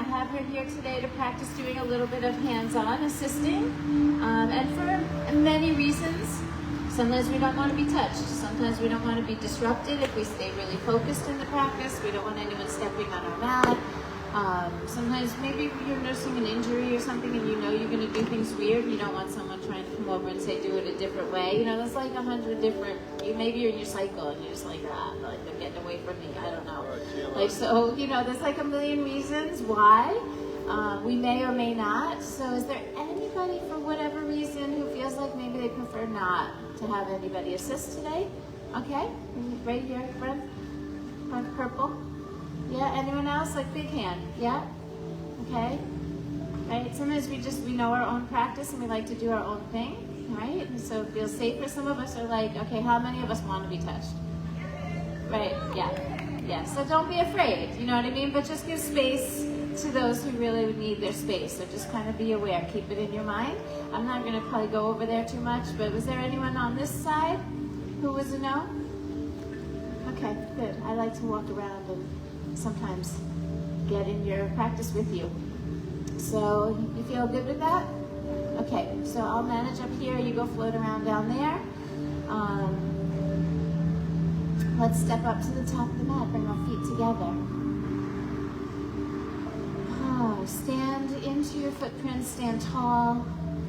have her here today to practice doing a little bit of hands-on assisting. And for many reasons. Sometimes we don't want to be touched. Sometimes we don't want to be disrupted if we stay really focused in the practice. We don't want anyone stepping on our mat. Sometimes maybe you're nursing an injury or something and you know you're going to do things weird. You don't want someone trying to come over and say, do it a different way. You know, there's like 100 different, maybe you're in your cycle and you're just like, like they're getting away from me. I don't know. Like, so, you know, there's like a million reasons why. We may or may not. So is there anybody for whatever reason who feels like maybe they prefer not to have anybody assist today? Okay, right here, front purple. Yeah, anyone else? Like big hand, yeah? Okay, right, sometimes we know our own practice and we like to do our own thing, right? And so it feels safer. Some of us are like, okay, how many of us want to be touched? Right, yeah, so don't be afraid, you know what I mean? But just give space to those who really would need their space. So just kind of be aware, keep it in your mind. I'm not gonna probably go over there too much, but was there anyone on this side who was a no? Okay, good. I like to walk around and sometimes get in your practice with you. So you feel good with that? Okay, so I'll manage up here, you go float around down there. Let's step up to the top of the mat, bring our feet together. Stand into your footprints, stand tall,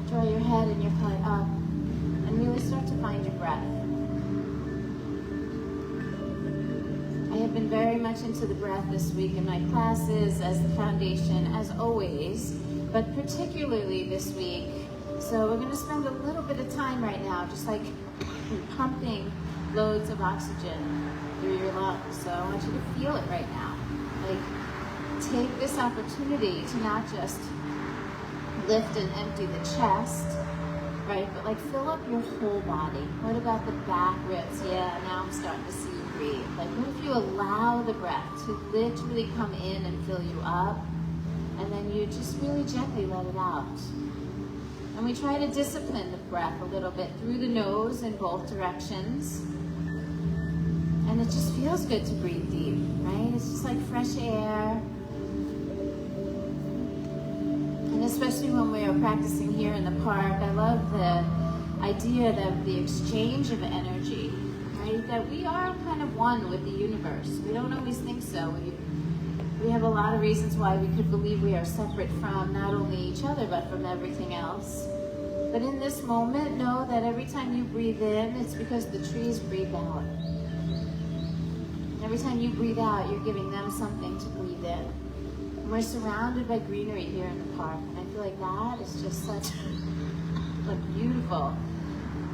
draw your head and your heart up, and really start to find your breath. I have been very much into the breath this week in my classes as the foundation, as always, but particularly this week. So we're going to spend a little bit of time right now just like pumping loads of oxygen through your lungs. So I want you to feel it right now. Like, take this opportunity to not just lift and empty the chest, right? But like fill up your whole body. What about the back ribs? Yeah, now I'm starting to see you breathe. Like what if you allow the breath to literally come in and fill you up, and then you just really gently let it out. And we try to discipline the breath a little bit through the nose in both directions. And it just feels good to breathe deep, right? It's just like fresh air. And especially when we are practicing here in the park, I love the idea of the exchange of energy, right? That we are kind of one with the universe. We don't always think so. We have a lot of reasons why we could believe we are separate from not only each other, but from everything else. But in this moment, know that every time you breathe in, it's because the trees breathe out. Every time you breathe out, you're giving them something to breathe in. And we're surrounded by greenery here in the park, and I feel like that is just such a beautiful,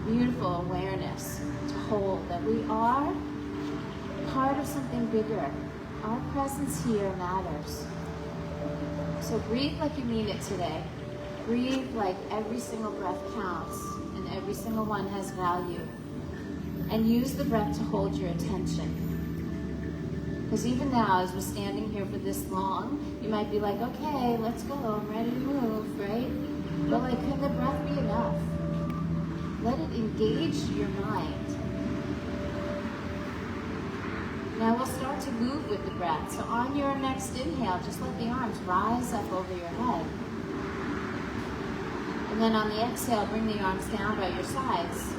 beautiful awareness to hold that we are part of something bigger. Our presence here matters. So breathe like you mean it today. Breathe like every single breath counts and every single one has value. And use the breath to hold your attention. Because even now, as we're standing here for this long, you might be like, okay, let's go, I'm ready to move, right? But like, can the breath be enough? Let it engage your mind. Now we'll start to move with the breath. So on your next inhale, just let the arms rise up over your head. And then on the exhale, bring the arms down by your sides.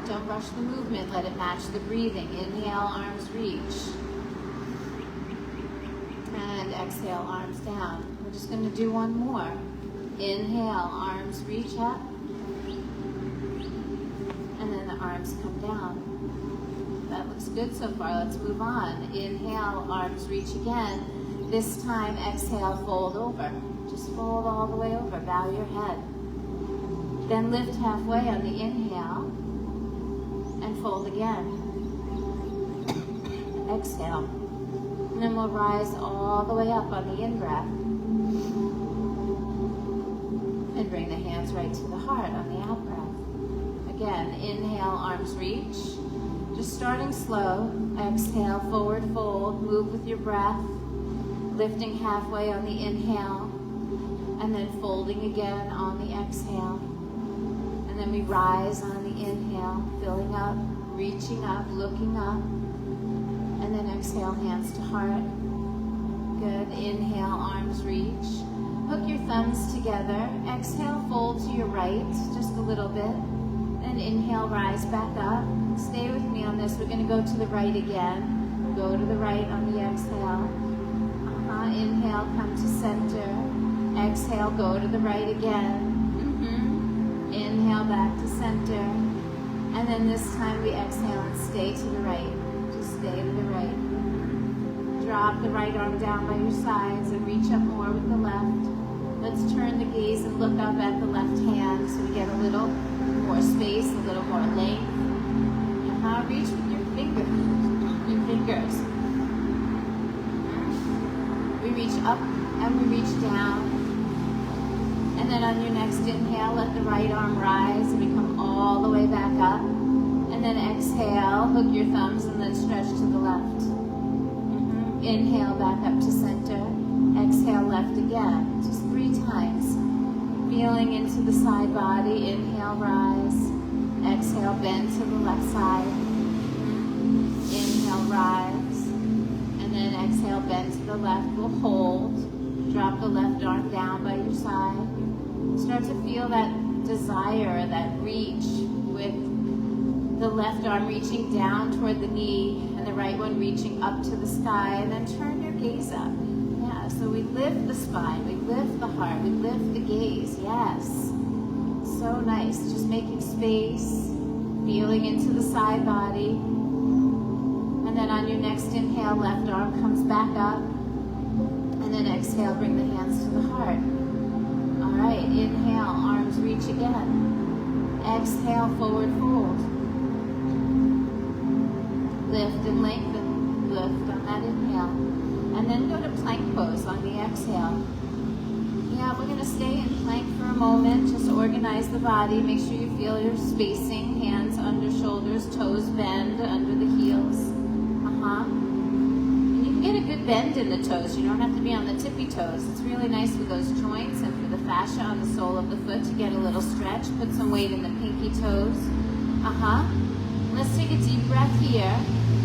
Don't rush the movement, let it match the breathing. Inhale, arms reach. And exhale, arms down. We're just going to do one more. Inhale, arms reach up. And then the arms come down. That looks good so far. Let's move on. Inhale, arms reach again. This time, exhale, fold over. Just fold all the way over. Bow your head. Then lift halfway on the inhale. And fold again. Exhale. And then we'll rise all the way up on the in-breath. And bring the hands right to the heart on the out-breath. Again, inhale, arms reach. Just starting slow. Exhale, forward fold. Move with your breath. Lifting halfway on the inhale. And then folding again on the exhale. And then we rise on the inhale, filling up, reaching up, looking up. And then exhale, hands to heart. Good. Inhale, arms reach. Hook your thumbs together. Exhale, fold to your right just a little bit. And inhale, rise back up. Stay with me on this. We're going to go to the right again. Go to the right on the exhale. Inhale, come to center. Exhale, go to the right again. Inhale, back to center. And then this time we exhale and stay to the right. Just stay to the right. Drop the right arm down by your sides and reach up more with the left. Let's turn the gaze and look up at the left hand so we get a little more space, a little more length. Reach with your fingers. We reach up and we reach down. And then on your next inhale, let the right arm rise and we come all the way back up. And then exhale, hook your thumbs and then stretch to the left. Inhale, back up to center. Exhale, left again. Just 3 times. Feeling into the side body. Inhale, rise. Exhale, bend to the left side. Inhale, rise. And then exhale, bend to the left. We'll hold. Drop the left arm down by your side. Start to feel that desire, that reach with the left arm reaching down toward the knee and the right one reaching up to the sky, and then turn your gaze up. Yeah, so we lift the spine, we lift the heart, we lift the gaze. Yes. So nice. Just making space, feeling into the side body. And then on your next inhale, left arm comes back up. And then exhale, bring the hands to the heart. All right, inhale, arms reach again. Exhale, forward fold. Lift and lengthen. Lift on that inhale. And then go to plank pose on the exhale. Yeah, we're going to stay in plank for a moment. Just organize the body. Make sure you feel your spacing. Hands under shoulders, toes bend under the heels. And you can get a good bend in the toes. You don't have to be on the tippy toes. It's really nice for those joints and for the fascia on the sole of the foot to get a little stretch. Put some weight in the pinky toes. Let's take a deep breath here.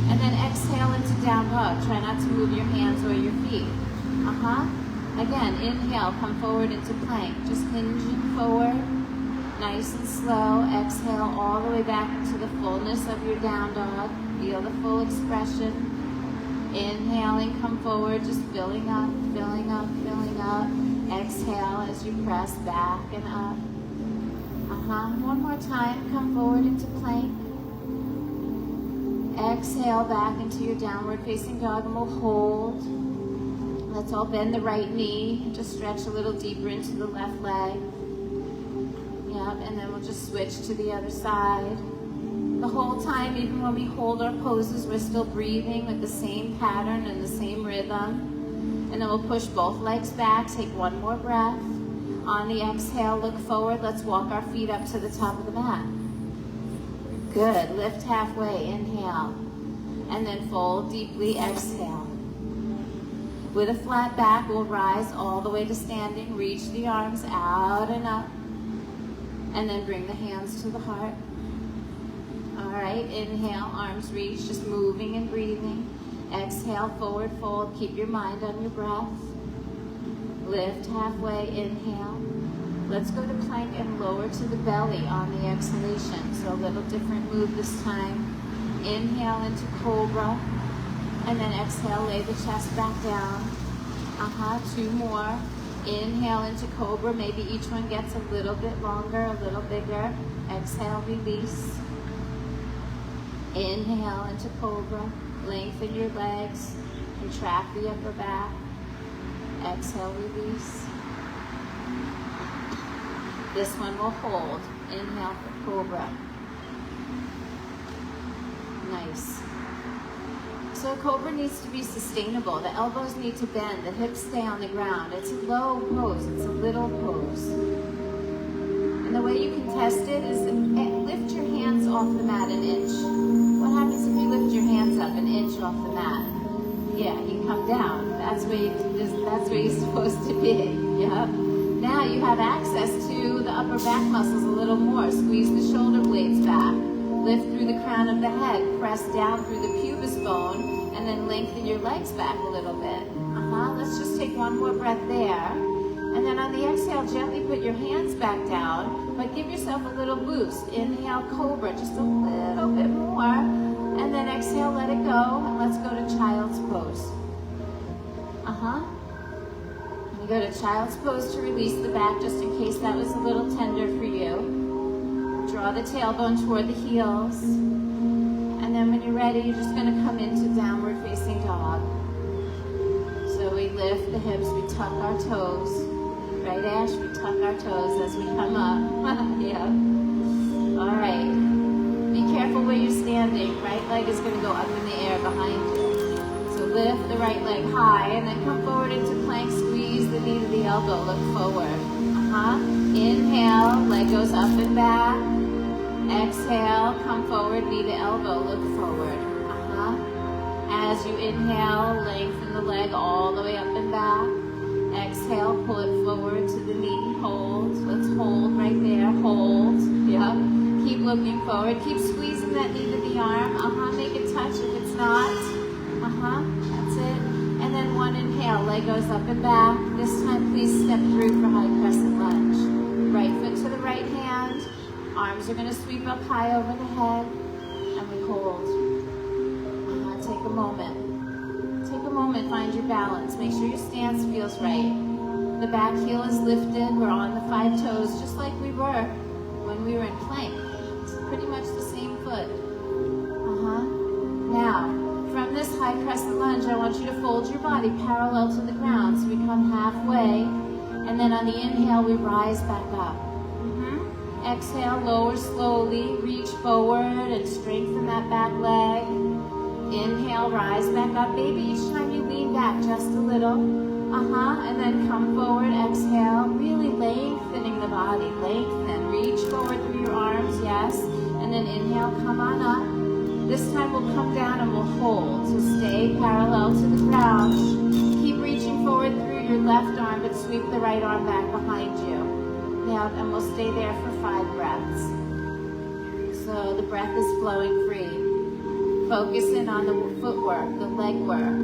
And then exhale into down dog. Try not to move your hands or your feet. Again, inhale, come forward into plank. Just hinging forward, nice and slow. Exhale all the way back into the fullness of your down dog. Feel the full expression. Inhaling, come forward, just filling up, filling up, filling up. Exhale as you press back and up. One more time, come forward into plank. Exhale back into your downward facing dog and we'll hold. Let's all bend the right knee and just stretch a little deeper into the left leg. Yep, and then we'll just switch to the other side. The whole time, even when we hold our poses, we're still breathing with the same pattern and the same rhythm. And then we'll push both legs back, take one more breath. On the exhale, look forward. Let's walk our feet up to the top of the mat. Good, lift halfway, inhale. And then fold deeply, exhale. With a flat back, we'll rise all the way to standing. Reach the arms out and up. And then bring the hands to the heart. All right, inhale, arms reach, just moving and breathing. Exhale, forward fold. Keep your mind on your breath. Lift halfway, inhale. Let's go to plank and lower to the belly on the exhalation. So a little different move this time. Inhale into cobra. And then exhale, lay the chest back down. 2 more. Inhale into cobra. Maybe each one gets a little bit longer, a little bigger. Exhale, release. Inhale into cobra. Lengthen your legs. Contract the upper back. Exhale, release. This one will hold. Inhale for cobra. Nice. So cobra needs to be sustainable. The elbows need to bend. The hips stay on the ground. It's a low pose. It's a little pose. And the way you can test it is lift your hands off the mat an inch. What happens if you lift your hands up an inch off the mat? Yeah, you come down. That's where you're supposed to be. Yep. Now you have access to the upper back muscles a little more. Squeeze the shoulder blades back. Lift through the crown of the head, press down through the pubis bone, and then lengthen your legs back a little bit. Let's just take one more breath there. And then on the exhale, gently put your hands back down, but give yourself a little boost. Inhale, cobra, just a little bit more. And then exhale, let it go, and let's go to child's pose. You go to child's pose to release the back, just in case that was a little tender for you. Draw the tailbone toward the heels. And then when you're ready, you're just going to come into downward facing dog. So we lift the hips, we tuck our toes. Right, Ash? We tuck our toes as we come up. Yeah. All right. Be careful where you're standing. Right leg is going to go up in the air behind you. So lift the right leg high and then come forward into plank. Squeeze the knee to the elbow. Look forward. Inhale, leg goes up and back. Exhale, come forward, knee to elbow. Look forward. As you inhale, lengthen the leg all the way up and back. Exhale, pull it forward to the knee. Hold. Let's hold right there. Hold. Yep. Keep looking forward. Keep squeezing that knee to the arm. Make it touch if it's not. That's it. And then one inhale. Leg goes up and back. This time, please step through for high crescent lunge. Right foot to the right hand. Arms are going to sweep up high over the head. And we hold. Take a moment. Take a moment, find your balance. Make sure your stance feels right. The back heel is lifted. We're on the 5 toes, just like we were when we were in plank. It's pretty much the same foot. Now, from this high crescent lunge, I want you to fold your body parallel to the ground. So we come halfway, and then on the inhale, we rise back up. Exhale, lower slowly, reach forward and strengthen that back leg. Inhale, rise back up. Maybe each time you lean back just a little. And then come forward, exhale, really lengthening the body. Lengthen, reach forward through your arms, yes. And then inhale, come on up. This time we'll come down and we'll hold. So stay parallel to the ground. Keep reaching forward through your left arm, but sweep the right arm back behind you. Now, and we'll stay there for 5 breaths. So the breath is flowing free. Focus in on the footwork, the leg work,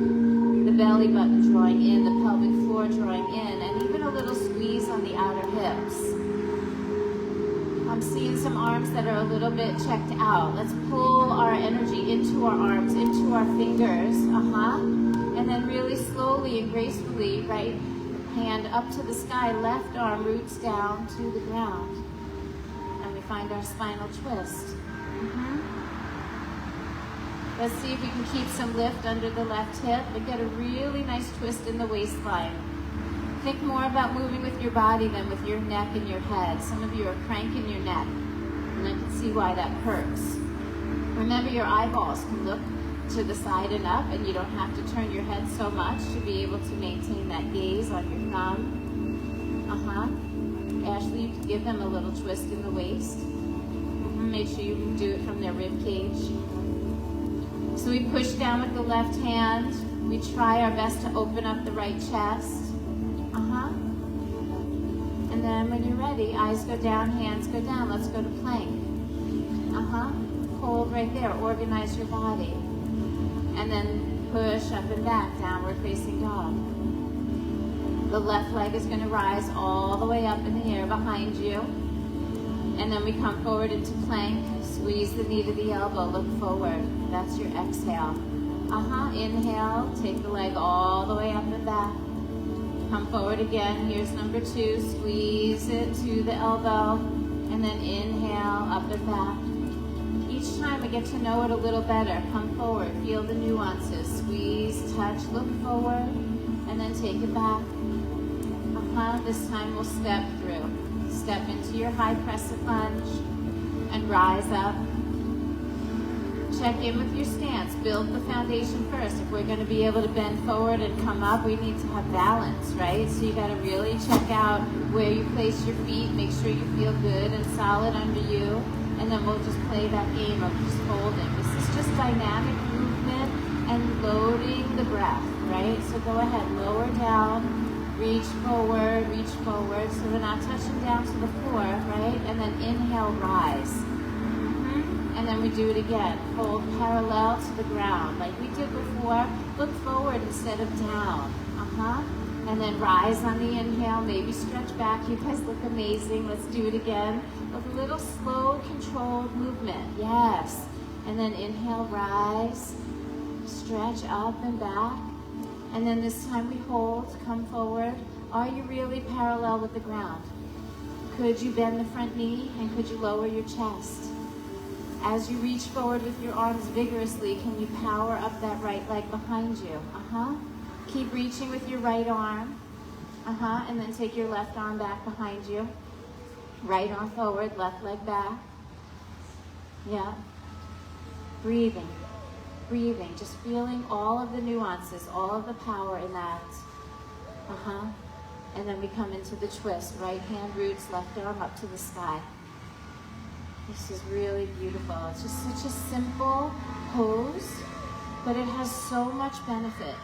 the belly button drawing in, the pelvic floor drawing in, and even a little squeeze on the outer hips. I'm seeing some arms that are a little bit checked out. Let's pull our energy into our arms, into our fingers, and then really slowly and gracefully, right hand up to the sky, left arm roots down to the ground. And we find our spinal twist. Let's see if we can keep some lift under the left hip, but get a really nice twist in the waistline. Think more about moving with your body than with your neck and your head. Some of you are cranking your neck, and I can see why that hurts. Remember, your eyeballs can look to the side and up, and you don't have to turn your head so much to be able to maintain that gaze on your thumb. Ashley, you can give them a little twist in the waist. Make sure you do it from their rib cage. So we push down with the left hand. We try our best to open up the right chest. And then when you're ready, eyes go down, hands go down. Let's go to plank. Hold right there. Organize your body. And then push up and back, downward facing dog. The left leg is going to rise all the way up in the air behind you. And then we come forward into plank. Squeeze the knee to the elbow, look forward. That's your exhale. Inhale, take the leg all the way up and back. Come forward again. Here's number 2. Squeeze it to the elbow. And then inhale, up and back. Each time we get to know it a little better. Come forward, feel the nuances. Squeeze, touch, look forward, and then take it back. This time we'll step through. Step into your high crescent lunge and rise up. Check in with your stance. Build the foundation first. If we're going to be able to bend forward and come up, we need to have balance, right? So you got to really check out where you place your feet. Make sure you feel good and solid under you. And then we'll just play that game of just holding. This is just dynamic movement and loading the breath, right? So go ahead, lower down, reach forward, so we're not touching down to the floor, right? And then inhale, rise. And then we do it again. Hold parallel to the ground. Like we did before, look forward instead of down. And then rise on the inhale, maybe stretch back. You guys look amazing. Let's do it again. A little slow, controlled movement. Yes. And then inhale, rise, stretch up and back. And then this time we hold, come forward. Are you really parallel with the ground? Could you bend the front knee and could you lower your chest? As you reach forward with your arms vigorously, can you power up that right leg behind you? Keep reaching with your right arm. And then take your left arm back behind you. Right arm forward, left leg back. Yeah. Breathing. Breathing. Just feeling all of the nuances, all of the power in that. And then we come into the twist. Right hand roots, left arm up to the sky. This is really beautiful. It's just such a simple pose, but it has so much benefit.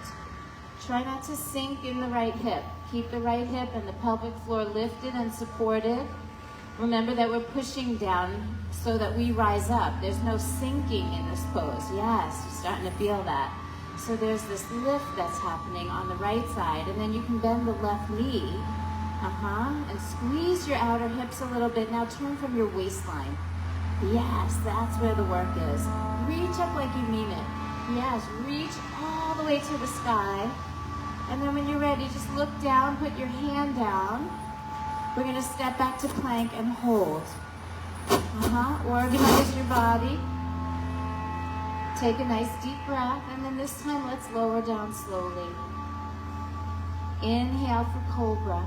Try not to sink in the right hip. Keep the right hip and the pelvic floor lifted and supported. Remember that we're pushing down so that we rise up. There's no sinking in this pose. Yes, you're starting to feel that. So there's this lift that's happening on the right side, and then you can bend the left knee, and squeeze your outer hips a little bit. Now turn from your waistline. Yes, that's where the work is. Reach up like you mean it. Yes, reach all the way to the sky. And then when you're ready, just look down, put your hand down. We're gonna step back to plank and hold. Organize your body. Take a nice deep breath, and then this time let's lower down slowly. Inhale for cobra.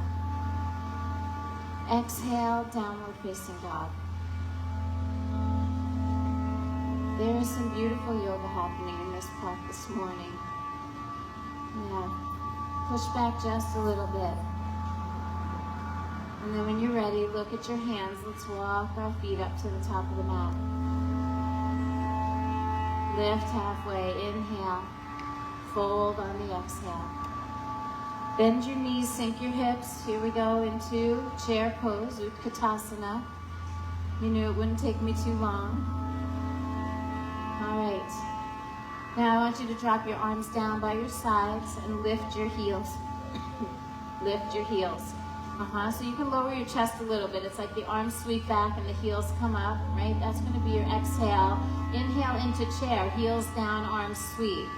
Exhale, downward facing dog. There is some beautiful yoga happening in this park this morning. Yeah. Push back just a little bit. And then when you're ready, look at your hands. Let's walk our feet up to the top of the mat. Lift halfway, inhale. Fold on the exhale. Bend your knees, sink your hips. Here we go into chair pose, Utkatasana. You knew it wouldn't take me too long. All right. Now I want you to drop your arms down by your sides and lift your heels. Lift your heels. So you can lower your chest a little bit. It's like the arms sweep back and the heels come up, right? That's going to be your exhale. Inhale into chair, heels down, arms sweep.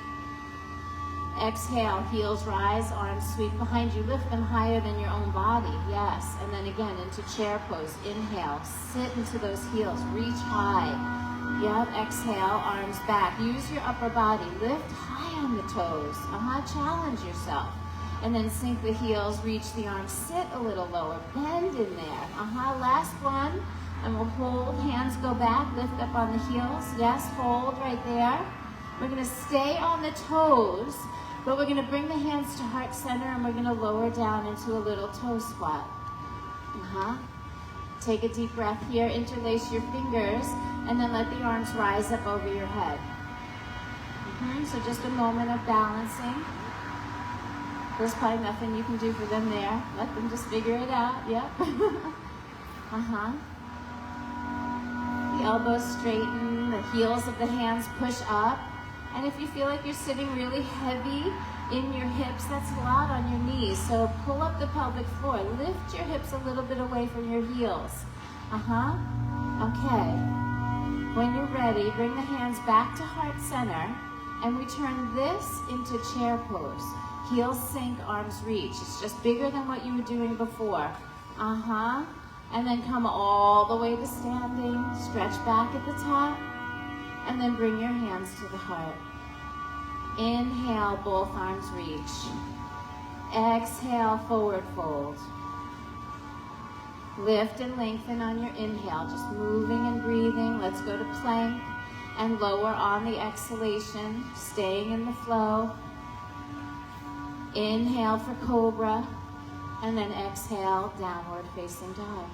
Exhale, heels rise, arms sweep behind you. Lift them higher than your own body, yes. And then again into chair pose. Inhale, sit into those heels, reach high. Yep, exhale, arms back. Use your upper body, lift high on the toes. Challenge yourself. And then sink the heels, reach the arms, sit a little lower, bend in there. Last one. And we'll hold, hands go back, lift up on the heels. Yes, hold right there. We're gonna stay on the toes, but we're gonna bring the hands to heart center and we're gonna lower down into a little toe squat. Take a deep breath here, interlace your fingers, and then let the arms rise up over your head. So just a moment of balancing. There's probably nothing you can do for them there. Let them just figure it out, yep. The elbows straighten, the heels of the hands push up. And if you feel like you're sitting really heavy in your hips, that's a lot on your knees. So pull up the pelvic floor. Lift your hips a little bit away from your heels. Okay. When you're ready, bring the hands back to heart center. And we turn this into chair pose. Heels sink, arms reach. It's just bigger than what you were doing before. And then come all the way to standing. Stretch back at the top. And then bring your hands to the heart. Inhale, both arms reach. Exhale, forward fold. Lift and lengthen on your inhale. Just moving and breathing. Let's go to plank. And lower on the exhalation. Staying in the flow. Inhale for cobra, and then exhale, downward facing dog.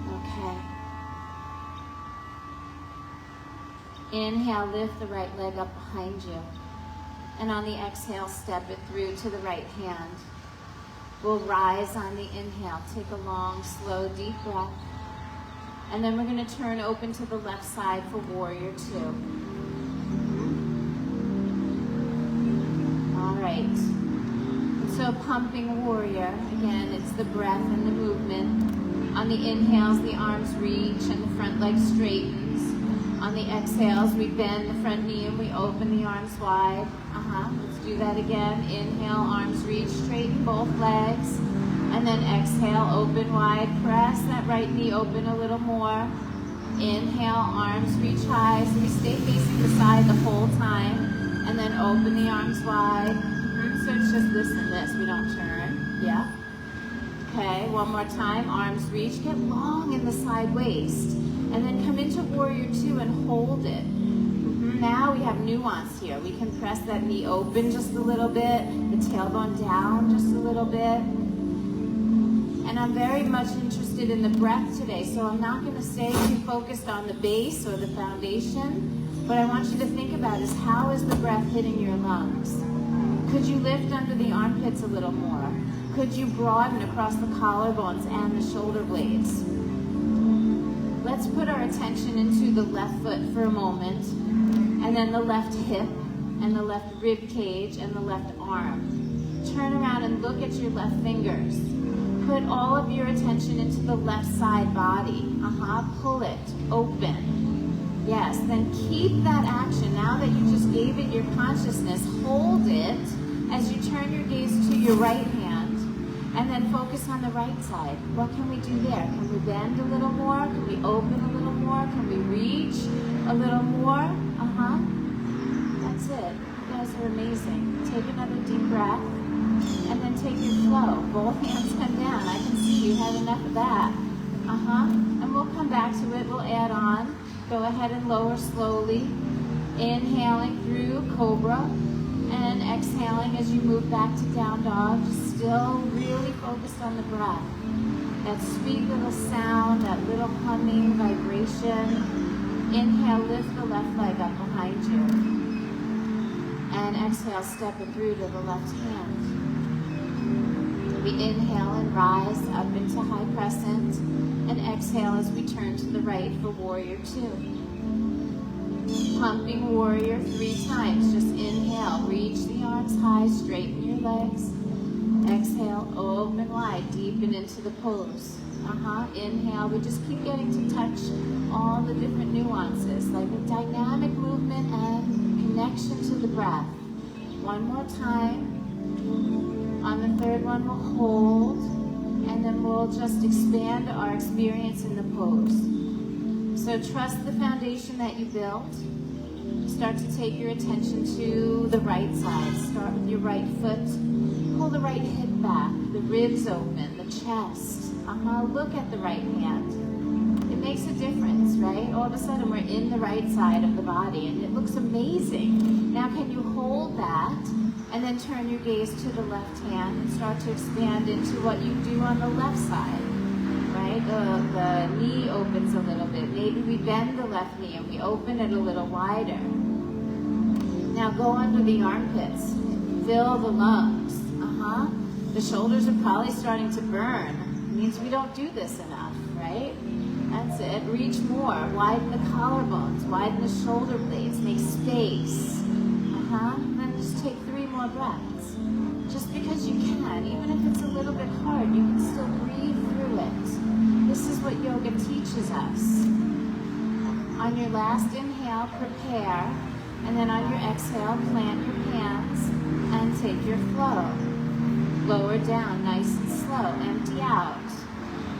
Okay. Inhale, lift the right leg up behind you. And on the exhale, step it through to the right hand. We'll rise on the inhale. Take a long, slow, deep breath. And then we're going to turn open to the left side for warrior two. All right. So pumping warrior, again, it's the breath and the movement. On the inhales, the arms reach and the front leg straightens. On the exhales, we bend the front knee and we open the arms wide. Let's do that again. Inhale, arms reach, straighten both legs. And then exhale, open wide. Press that right knee open a little more. Inhale, arms reach high. So we stay facing the side the whole time. And then open the arms wide. So it's just this and this. We don't turn. Yeah. Okay, one more time. Arms reach. Get long in the side waist. And then come into warrior two and hold it. Now we have nuance here. We can press that knee open just a little bit. The tailbone down just a little bit. And I'm very much interested in the breath today, so I'm not going to stay too focused on the base or the foundation. What I want you to think about is, how is the breath hitting your lungs? Could you lift under the armpits a little more? Could you broaden across the collarbones and the shoulder blades? Let's put our attention into the left foot for a moment, and then the left hip, and the left rib cage, and the left arm. Turn around and look at your left fingers. Put all of your attention into the left side body. Pull it open. Yes, then keep that action. Now that you just gave it your consciousness, hold it as you turn your gaze to your right hand, and then focus on the right side. What can we do there? Can we bend a little more? Can we open a little more? Can we reach a little more? That's it. You guys are amazing. Take another deep breath. And then take your flow. Both hands come down. I can see you had enough of that. And we'll come back to it. We'll add on. Go ahead and lower slowly. Inhaling through cobra. And exhaling as you move back to down dog. Just still really focused on the breath. That sweet little sound, that little humming vibration. Inhale, lift the left leg up behind you. And exhale, step it through to the left hand. We inhale and rise up into high crescent, and exhale as we turn to the right for warrior two. Pumping warrior 3 times. Just inhale, reach the arms high, straighten your legs. Exhale, open wide, deepen into the pose. Inhale, we just keep getting to touch all the different nuances, like a dynamic movement and connection to the breath. One more time. On the third one, we'll hold, and then we'll just expand our experience in the pose. So trust the foundation that you built. Start to take your attention to the right side. Start with your right foot. Pull the right hip back, the ribs open, the chest. Look at the right hand. It makes a difference, right? All of a sudden, we're in the right side of the body, and it looks amazing. Now, can you hold that? And then turn your gaze to the left hand and start to expand into what you do on the left side, right? The knee opens a little bit. Maybe we bend the left knee and we open it a little wider. Now go under the armpits. Fill the lungs. The shoulders are probably starting to burn. It means we don't do this enough, right? That's it. Reach more. Widen the collarbones. Widen the shoulder blades. Make space. And then just take 3 more breaths. Just because you can, even if it's a little bit hard, you can still breathe through it. This is what yoga teaches us. On your last inhale, prepare. And then on your exhale, plant your hands and take your flow. Lower down, nice and slow. Empty out.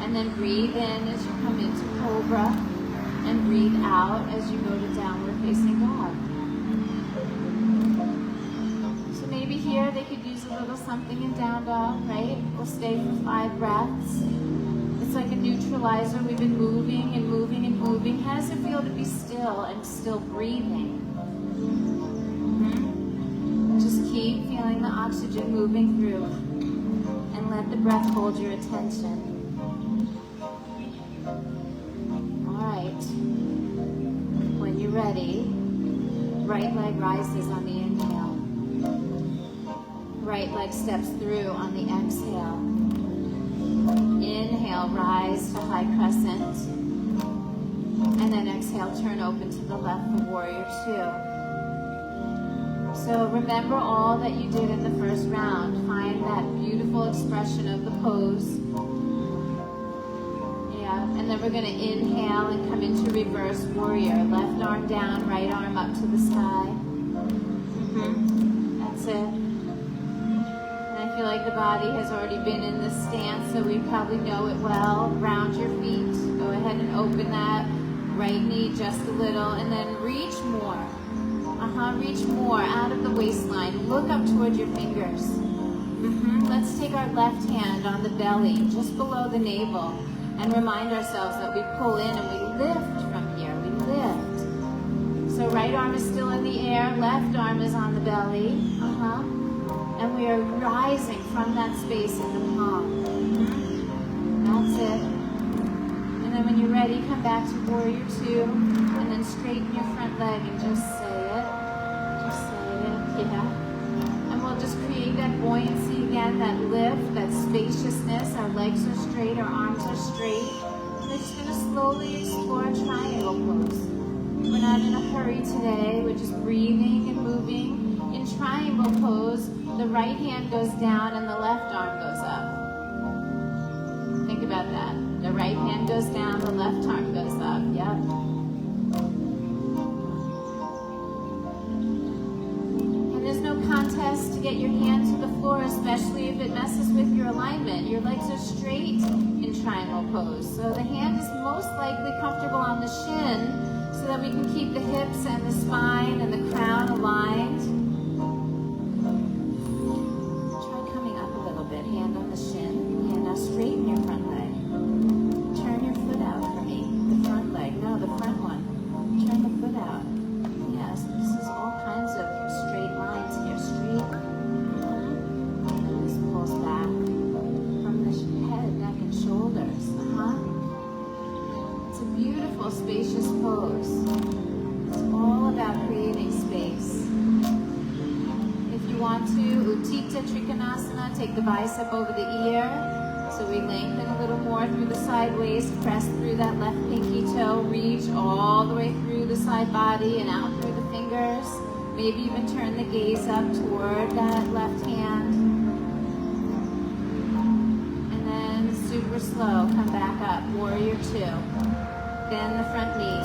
And then breathe in as you come into cobra. And breathe out as you go to downward facing dog. Maybe here they could use a little something in down dog, right? We'll stay for 5 breaths. It's like a neutralizer. We've been moving and moving and moving. How does it feel to be still and still breathing? Just keep feeling the oxygen moving through, and let the breath hold your attention. All right. When you're ready, right leg rises on the inhale. Right leg steps through on the exhale. Inhale, rise to high crescent. And then exhale, turn open to the left for warrior two. So remember all that you did in the first round. Find that beautiful expression of the pose. Yeah, and then we're going to inhale and come into reverse warrior. Left arm down, right arm up to the sky. That's it. And I feel like the body has already been in this stance, so we probably know it well. Round your feet. Go ahead and open that right knee just a little, and then reach more. Reach more out of the waistline. Look up toward your fingers. Let's take our left hand on the belly, just below the navel, and remind ourselves that we pull in and we lift from here. We lift. So right arm is still in the air, left arm is on the belly. And we are rising from that space in the palm. That's it. And then when you're ready, come back to warrior two, and then straighten your front leg and just say it. Just say it, yeah. And we'll just create that buoyancy again, that lift, that spaciousness. Our legs are straight, our arms are straight. We're just going to slowly explore triangle pose. We're not in a hurry today. We're just breathing and moving. In triangle pose, the right hand goes down and the left arm goes up. Think about that. The right hand goes down, the left arm goes up. Yep. And there's no contest to get your hand to the floor, especially if it messes with your alignment. Your legs are straight in triangle pose. So the hand is most likely comfortable on the shin so that we can keep the hips and the spine and the crown aligned. Hand on the shin, and now straighten your front leg. Turn your foot out for me. The front leg, no, the front one. Turn the foot out. Yes, this is all kinds of straight lines here. Straight. And then this pulls back from the head, neck, and shoulders. It's a beautiful, spacious pose. It's all about creating space. If you want to, Utthita Trikonasana, take the bicep over the ear. So we lengthen a little more through the side waist, press through that left pinky toe, reach all the way through the side body and out through the fingers. Maybe even turn the gaze up toward that left hand. And then super slow, come back up, warrior two. Bend the front knee.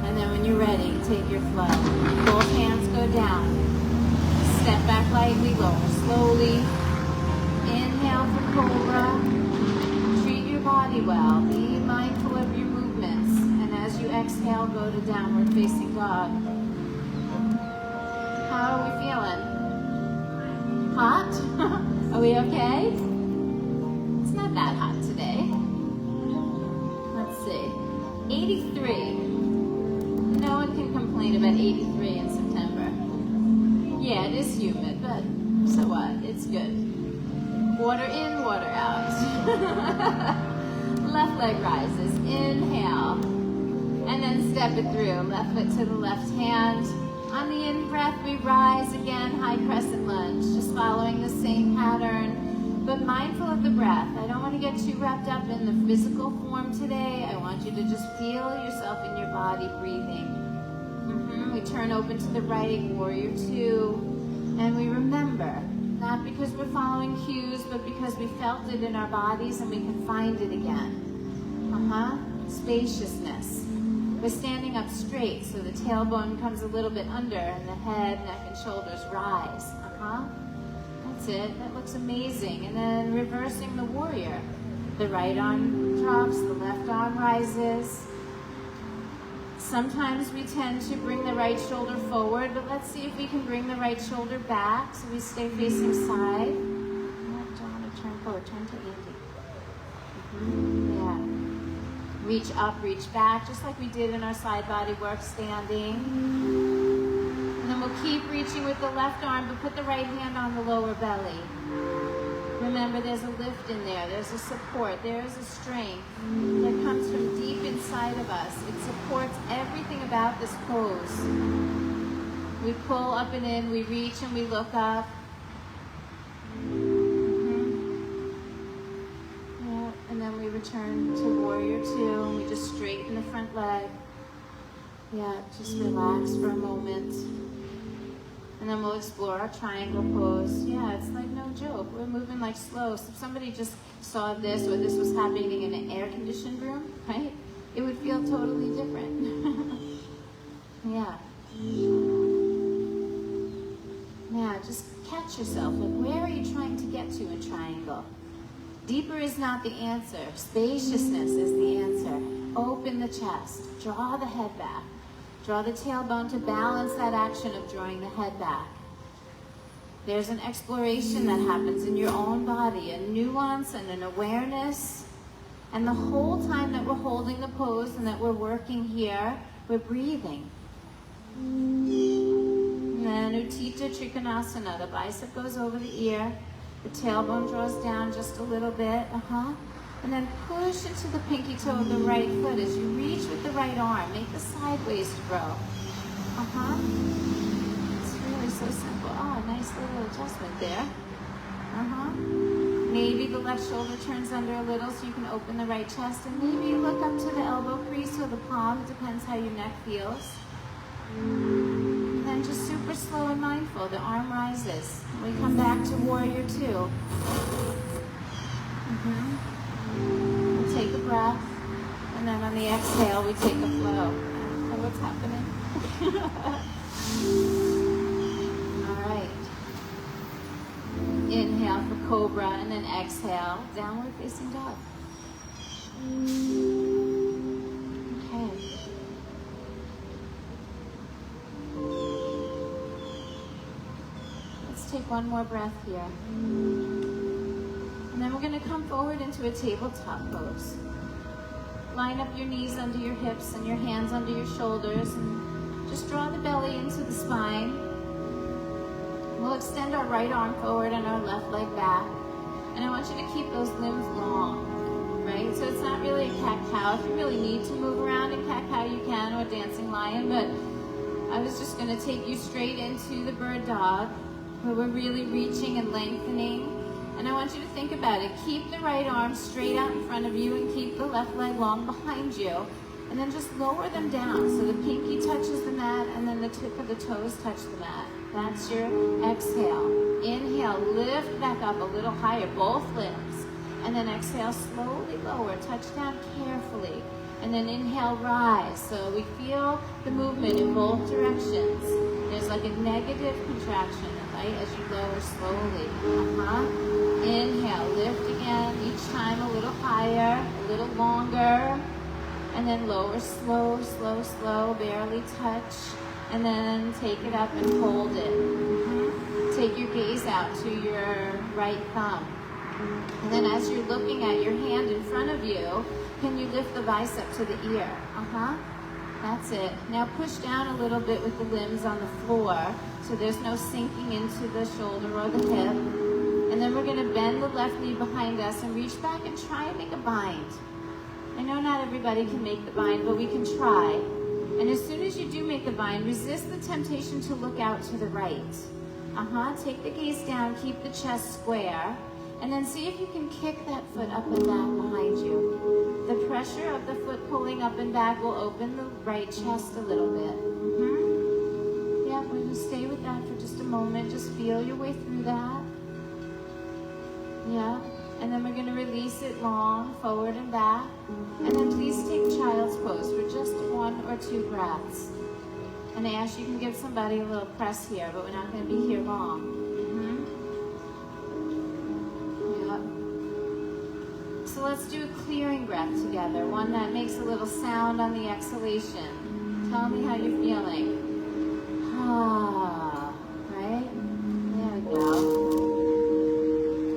And then when you're ready, take your flow. Both hands go down. Step back lightly, lower slowly. Inhale for cobra. Treat your body well. Be mindful of your movements. And as you exhale, go to downward facing dog. How are we feeling? Hot? Are we okay? It's not that hot today. Let's see. 83. No one can complain about 83 in September. Yeah, it is humid, but so what? It's good. Water in, water out. Left leg rises. Inhale. And then step it through. Left foot to the left hand. On the in-breath, we rise again, high crescent lunge. Just following the same pattern, but mindful of the breath. I don't want to get too wrapped up in the physical form today. I want you to just feel yourself in your body breathing. We turn open to the right, warrior two, and we remember, not because we're following cues, but because we felt it in our bodies and we can find it again. Spaciousness. We're standing up straight, so the tailbone comes a little bit under, and the head, neck, and shoulders rise. That's it. That looks amazing. And then reversing the warrior. The right arm drops, the left arm rises. Sometimes we tend to bring the right shoulder forward, but let's see if we can bring the right shoulder back so we stay facing side. Don't want to turn forward, turn to Andy. Yeah. Reach up, reach back, just like we did in our side body work standing. And then we'll keep reaching with the left arm, but put the right hand on the lower belly. Remember, there's a lift in there. There's a support. There's a strength that comes from deep inside of us. It supports everything about this pose. We pull up and in, we reach and we look up. Yeah, and then we return to warrior two, and we just straighten the front leg. Yeah, just relax for a moment. And then we'll explore our triangle pose. Yeah, it's like no joke. We're moving like slow. So if somebody just saw this or this was happening in an air-conditioned room, right? It would feel totally different. Yeah. Yeah, just catch yourself. Like, where are you trying to get to in triangle? Deeper is not the answer. Spaciousness is the answer. Open the chest. Draw the head back. Draw the tailbone to balance that action of drawing the head back. There's an exploration that happens in your own body, a nuance and an awareness. And the whole time that we're holding the pose and that we're working here, we're breathing. And then Utthita Trikonasana, the bicep goes over the ear, the tailbone draws down just a little bit, and then push into the pinky toe of the right foot as you reach with the right arm. Make the side waist grow. It's really so simple. Oh, nice little adjustment there. Maybe the left shoulder turns under a little so you can open the right chest, and maybe you look up to the elbow crease or the palm. It depends how your neck feels. And then just super slow and mindful. The arm rises. We come back to warrior two. We'll take a breath, and then on the exhale, we take a flow. So what's happening? All right. Inhale for cobra, and then exhale, downward facing dog. Okay. Let's take one more breath here. And then we're going to come forward into a tabletop pose. Line up your knees under your hips and your hands under your shoulders, and just draw the belly into the spine. We'll extend our right arm forward and our left leg back. And I want you to keep those limbs long, right? So it's not really a cat-cow. If you really need to move around in cat-cow, you can, or dancing lion, but I was just going to take you straight into the bird dog, where we're really reaching and lengthening. And I want you to think about it. Keep the right arm straight out in front of you and keep the left leg long behind you. And then just lower them down so the pinky touches the mat and then the tip of the toes touch the mat. That's your exhale. Inhale, lift back up a little higher, both limbs. And then exhale, slowly lower, touch down carefully. And then inhale, rise. So we feel the movement in both directions. There's like a negative contraction, right, as you lower slowly. Inhale, lift again, each time a little higher, a little longer, and then lower, slow, slow, slow, barely touch, and then take it up and hold it. Take your gaze out to your right thumb. And then as you're looking at your hand in front of you, can you lift the bicep to the ear? That's it. Now push down a little bit with the limbs on the floor so there's no sinking into the shoulder or the hip. And then we're going to bend the left knee behind us and reach back and try and make a bind. I know not everybody can make the bind, but we can try. And as soon as you do make the bind, resist the temptation to look out to the right. Take the gaze down, keep the chest square, and then see if you can kick that foot up and back behind you. The pressure of the foot pulling up and back will open the right chest a little bit. Yeah, we're going to stay with that for just a moment. Just feel your way through that. Yeah, and then we're going to release it long, forward and back. And then please take child's pose for just 1 or 2 breaths. And Ash, you can give somebody a little press here, but we're not going to be here long. Yeah. So let's do a clearing breath together, one that makes a little sound on the exhalation. Tell me how you're feeling. Right? There we go.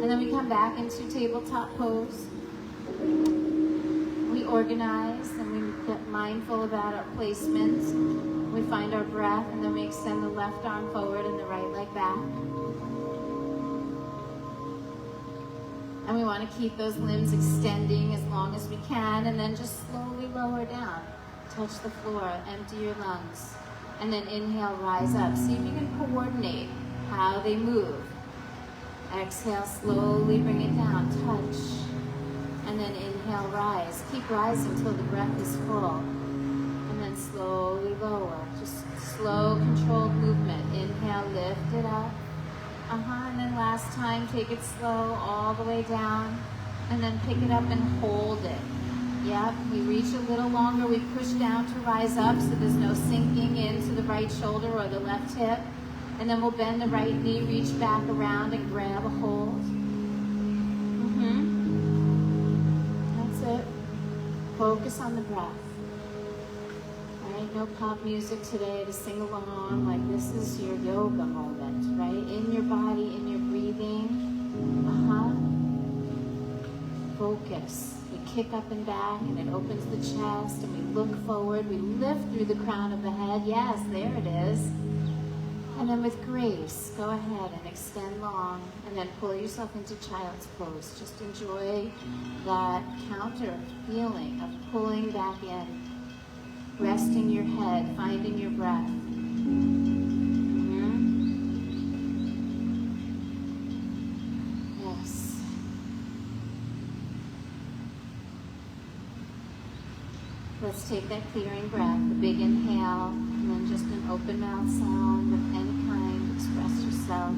And then we come back into tabletop pose. We organize and we get mindful about our placement. We find our breath, and then we extend the left arm forward and the right leg back. And we want to keep those limbs extending as long as we can, and then just slowly lower down. Touch the floor, empty your lungs. And then inhale, rise up. See if you can coordinate how they move. Exhale, slowly bring it down. Touch. And then inhale, rise. Keep rising till the breath is full. And then slowly lower. Just slow, controlled movement. Inhale, lift it up. And then last time, take it slow all the way down. And then pick it up and hold it. Yep, we reach a little longer. We push down to rise up so there's no sinking into the right shoulder or the left hip. And then we'll bend the right knee, reach back around and grab a hold. That's it. Focus on the breath. All right, no pop music today to sing along. Like this is your yoga moment, right? In your body, in your breathing. Focus. We kick up and back and it opens the chest and we look forward. We lift through the crown of the head. Yes, there it is. And then with grace, go ahead and extend long and then pull yourself into child's pose. Just enjoy that counter feeling of pulling back in, resting your head, finding your breath. Yes. Let's take that clearing breath, the big inhale, and then just an open mouth sound of any kind. Express yourself.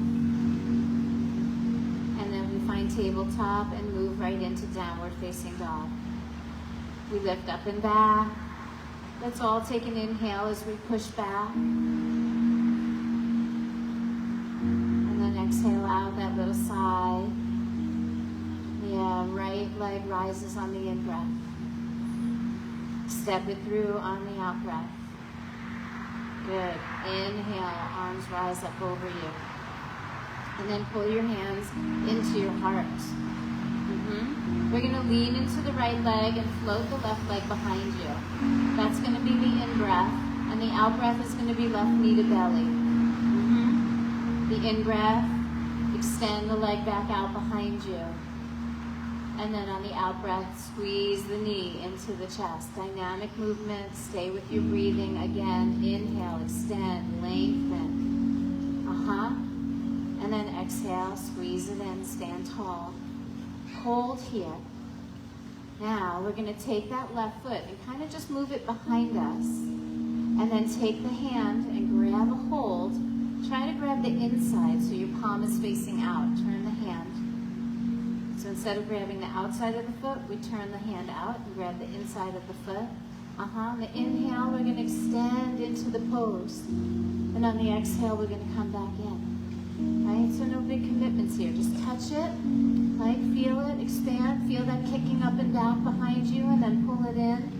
And then we find tabletop and move right into downward facing dog. We lift up and back. Let's all take an inhale as we push back. And then exhale out that little sigh. Yeah, right leg rises on the in-breath. Step it through on the out-breath. Good. Inhale, arms rise up over you. And then pull your hands into your heart. We're going to lean into the right leg and float the left leg behind you. That's going to be the in-breath. And the out-breath is going to be left knee to belly. The in-breath, extend the leg back out behind you. And then on the out-breath, squeeze the knee into the chest. Dynamic movement, stay with your breathing. Again, inhale, extend, lengthen. And then exhale, squeeze it in, stand tall. Hold here. Now, we're going to take that left foot and kind of just move it behind us. And then take the hand and grab a hold. Try to grab the inside so your palm is facing out. Turn the hand. So instead of grabbing the outside of the foot, we turn the hand out and grab the inside of the foot. On the inhale, we're going to extend into the pose. And on the exhale, we're going to come back in. Right? So no big commitments here. Just touch it. Like, feel it, expand. Feel that kicking up and down behind you, and then pull it in.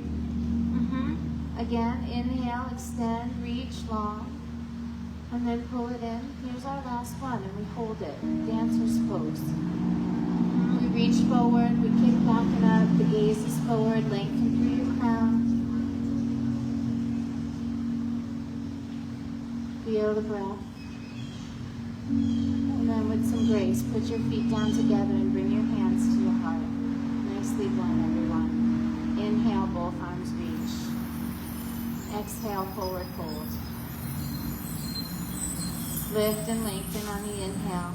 Again, inhale, extend, reach long. And then pull it in. Here's our last one, and we hold it. Dancer's pose. We reach forward, we kick back and up, the gaze is forward, lengthen through your crown. Feel the breath. And then with some grace, put your feet down together and bring your hands to your heart. Nicely done, everyone. Inhale, both arms reach. Exhale, forward fold. Lift and lengthen on the inhale.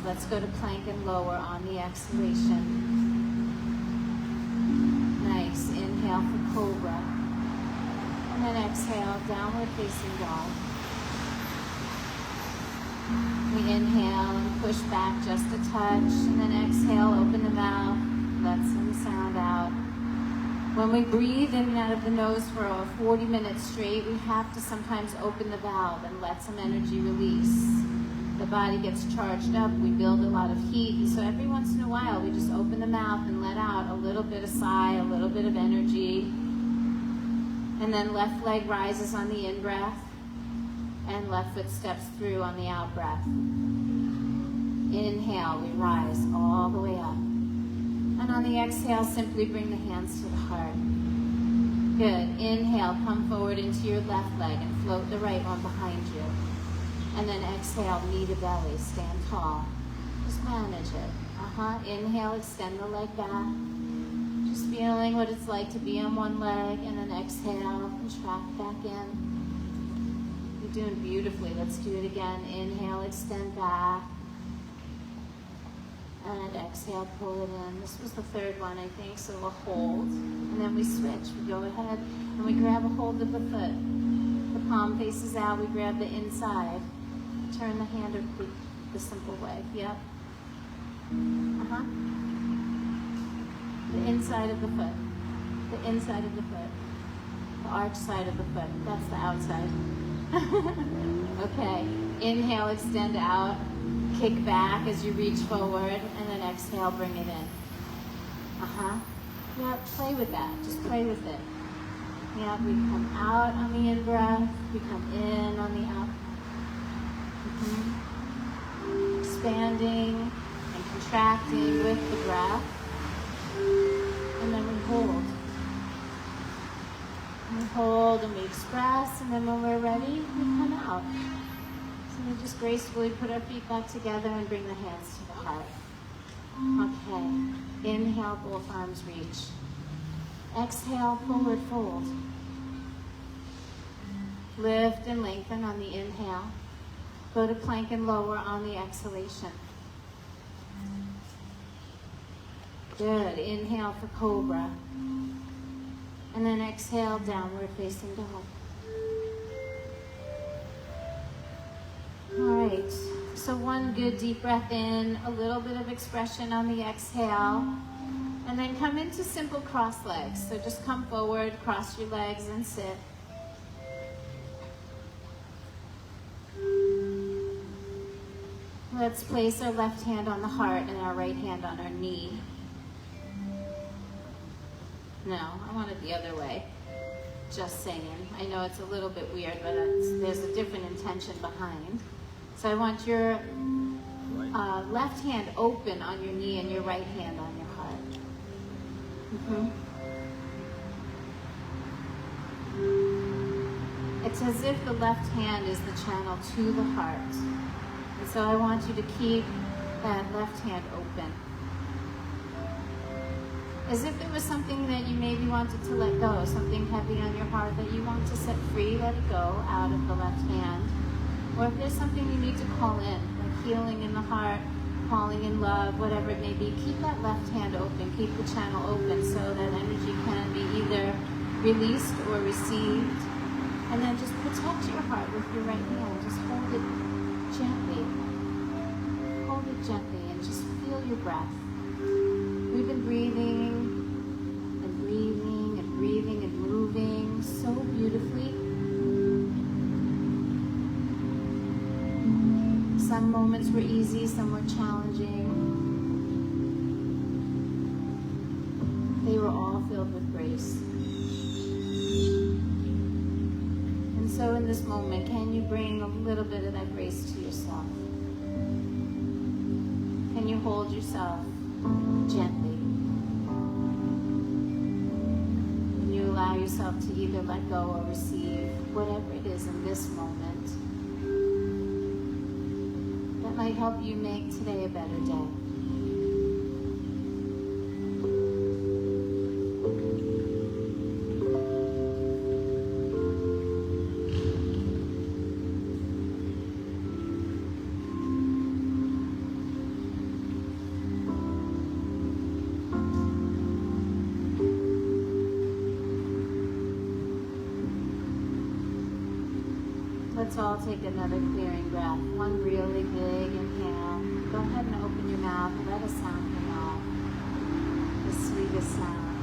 Let's go to plank and lower on the exhalation. Nice. Inhale for cobra. And then exhale, downward facing dog. We inhale and push back just a touch. And then exhale, open the mouth. Let some sound out. When we breathe in and out of the nose for 40 minutes straight, we have to sometimes open the valve and let some energy release. The body gets charged up, we build a lot of heat, and so every once in a while we just open the mouth and let out a little bit of sigh, a little bit of energy. And then left leg rises on the in-breath, and left foot steps through on the out-breath. Inhale, we rise all the way up. And on the exhale, simply bring the hands to the heart. Good. Inhale, come forward into your left leg and float the right one behind you. And then exhale, knee to belly, stand tall. Just manage it. Inhale, extend the leg back. Just feeling what it's like to be on one leg, and then exhale, contract back in. You're doing beautifully. Let's do it again. Inhale, extend back. And exhale, pull it in. This was the third one, I think, so we'll hold. And then we switch. We go ahead and we grab a hold of the foot. The palm faces out, we grab the inside. Turn the hand the simple way. Yep. The inside of the foot. The inside of the foot. The arch side of the foot. That's the outside. Okay. Inhale, extend out. Kick back as you reach forward. And then exhale, bring it in. Yeah, play with that. Just play with it. Yeah, we come out on the in-breath. We come in on the out. Expanding and contracting with the breath. And then we hold. We hold and we express, and then when we're ready, we come out. So we just gracefully put our feet back together and bring the hands to the heart. Okay. Inhale, both arms reach. Exhale, forward fold. Lift and lengthen on the inhale. Go to plank and lower on the exhalation. Good. Inhale for cobra. And then exhale, downward facing dog. All right. So one good deep breath in, a little bit of expression on the exhale. And then come into simple cross legs. So just come forward, cross your legs and sit. Let's place our left hand on the heart and our right hand on our knee. No, I want it the other way. Just saying. I know it's a little bit weird, but there's a different intention behind. So I want your left hand open on your knee and your right hand on your heart. It's as if the left hand is the channel to the heart. And so I want you to keep that left hand open. As if there was something that you maybe wanted to let go, something heavy on your heart that you want to set free, let it go out of the left hand. Or if there's something you need to call in, like healing in the heart, calling in love, whatever it may be, keep that left hand open, keep the channel open so that energy can be either released or received. And then just protect your heart with your right hand. Just hold it gently. Hold it gently and just feel your breath. We've been breathing and breathing and breathing and moving so beautifully. Some moments were easy, some were challenging. They were all filled with grace. And so in this moment, can you bring a little bit of that grace to yourself? Can you hold yourself gently? Can you allow yourself to either let go or receive whatever it is in this moment that might help you make today a better day? Let's all take another clearing breath. One really big inhale. Go ahead and open your mouth and let a sound come out. The sweetest sound.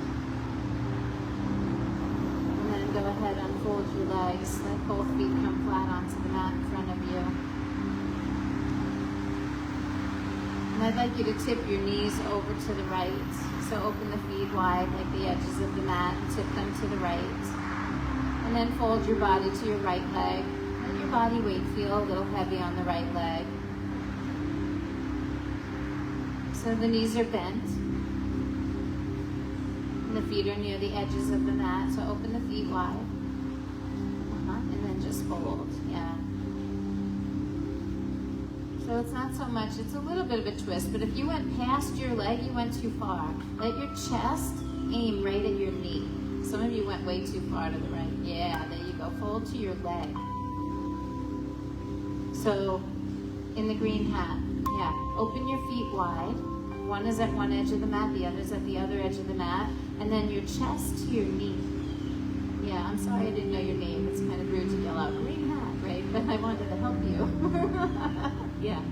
And then go ahead and unfold your legs. Let both feet come flat onto the mat in front of you. And I'd like you to tip your knees over to the right. So open the feet wide like the edges of the mat and tip them to the right. And then fold your body to your right leg. Body weight feel a little heavy on the right leg. So the knees are bent. And the feet are near the edges of the mat. So open the feet wide. And then just fold. Yeah. So it's not so much, it's a little bit of a twist, but if you went past your leg, you went too far. Let your chest aim right at your knee. Some of you went way too far to the right. Yeah, there you go. Fold to your leg. So, in the green hat, yeah, open your feet wide, one is at one edge of the mat, the other is at the other edge of the mat, and then your chest to your knee. Yeah, I'm sorry I didn't know your name. It's kind of rude to yell out green hat, right? But I wanted to help you. Yeah,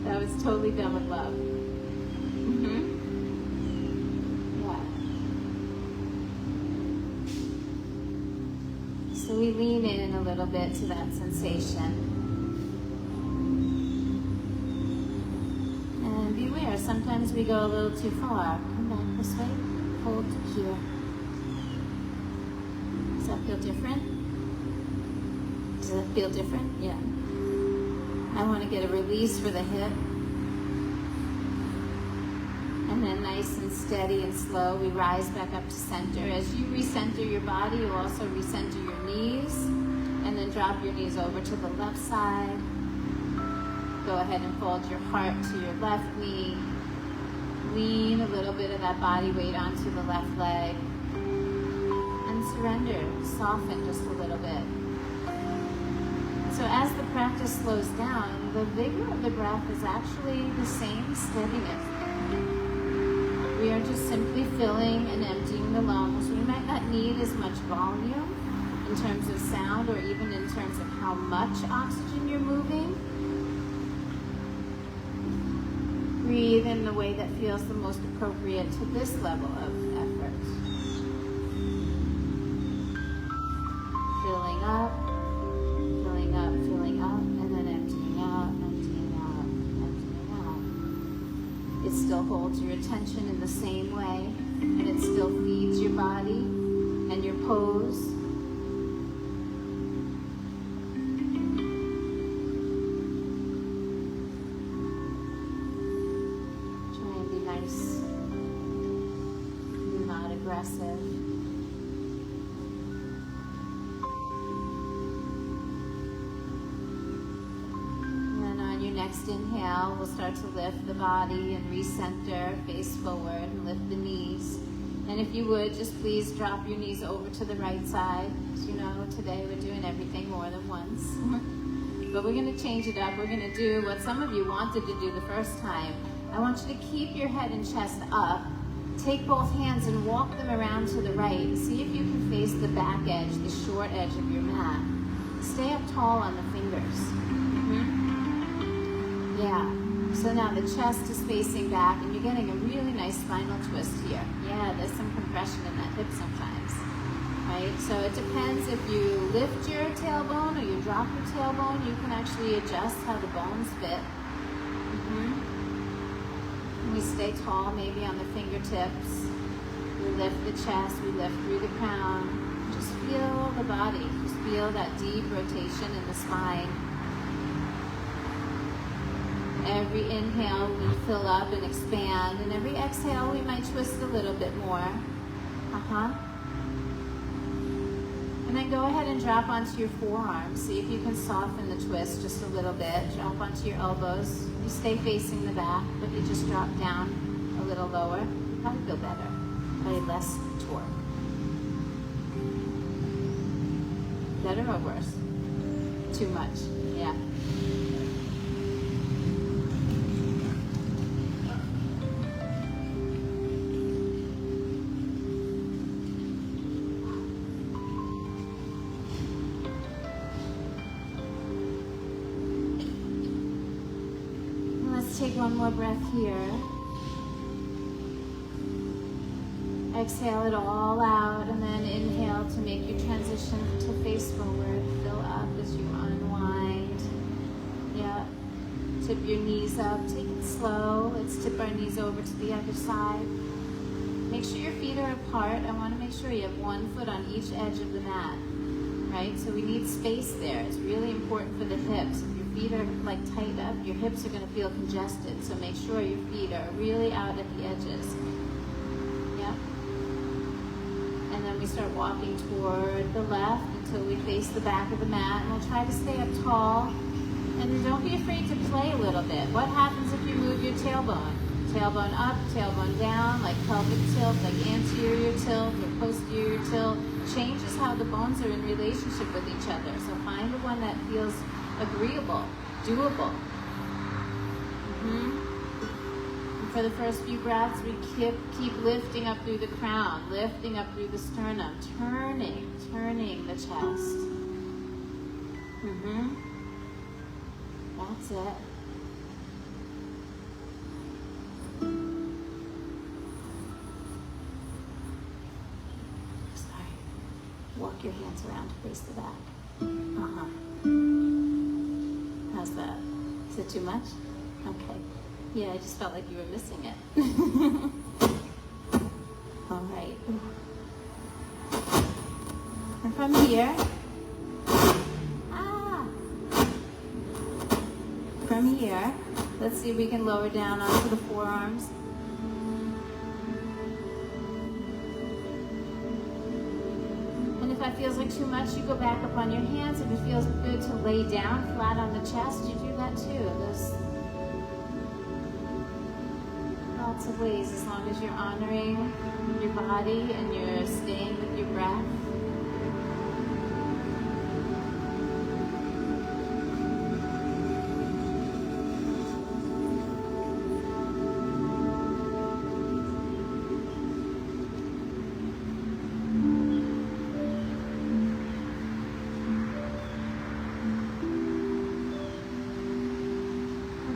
that was totally done with love. Yeah. So we lean in a little bit to that sensation. And beware, sometimes we go a little too far. Come back this way, hold here. Does that feel different? Does that feel different? Yeah. I want to get a release for the hip. And then nice and steady and slow, we rise back up to center. As you recenter your body, you also recenter your knees. And then drop your knees over to the left side. Go ahead and fold your heart to your left knee. Lean a little bit of that body weight onto the left leg. And surrender, soften just a little bit. So as the practice slows down, the vigor of the breath is actually the same steadiness. We are just simply filling and emptying the lungs. We might not need as much volume in terms of sound or even in terms of how much oxygen you're moving. Breathe in the way that feels the most appropriate to this level of effort. Filling up, filling up, filling up, and then emptying out, emptying out, emptying out. It still holds your attention in the same way, and it still feeds your body and your pose. Try and be nice, not aggressive. Next inhale, we'll start to lift the body and recenter, face forward, and lift the knees. And if you would, just please drop your knees over to the right side. As you know, today we're doing everything more than once. But we're going to change it up. We're going to do what some of you wanted to do the first time. I want you to keep your head and chest up. Take both hands and walk them around to the right. See if you can face the back edge, the short edge of your mat. Stay up tall on the fingers. Yeah, so now the chest is facing back and you're getting a really nice spinal twist here. Yeah, there's some compression in that hip sometimes, right? So it depends if you lift your tailbone or you drop your tailbone, you can actually adjust how the bones fit. And we stay tall maybe on the fingertips. We lift the chest, we lift through the crown. Just feel the body, just feel that deep rotation in the spine. Every inhale, we fill up and expand, and every exhale, we might twist a little bit more. And then go ahead and drop onto your forearms. See if you can soften the twist just a little bit. Drop onto your elbows. You stay facing the back, but you just drop down a little lower. You probably feel better, probably less torque. Better or worse? Too much, yeah. Take one more breath here. Exhale it all out and then inhale to make your transition to face forward. Fill up as you unwind. Yeah. Tip your knees up. Take it slow. Let's tip our knees over to the other side. Make sure your feet are apart. I want to make sure you have one foot on each edge of the mat. Right? So we need space there. It's really important for the hips. Feet are like tight up, your hips are going to feel congested, so make sure your feet are really out at the edges. Yep. And then we start walking toward the left until we face the back of the mat, and we'll try to stay up tall. And don't be afraid to play a little bit. What happens if you move your tailbone? Tailbone up, tailbone down, like pelvic tilt, like anterior tilt or posterior tilt. Changes how the bones are in relationship with each other. So find the one that feels agreeable, doable. For the first few breaths, we keep lifting up through the crown, lifting up through the sternum, turning the chest. That's it. Sorry. Walk your hands around to face the back. How's that? Is it too much? Okay. Yeah, I just felt like you were missing it. All right. And from here, from here, let's see if we can lower down onto the forearms. And if that feels like too much, you go back up on your hands. If it feels good to lay down flat on the chest, you do that too. There's lots of ways, as long as you're honoring your body and you're staying with your breath.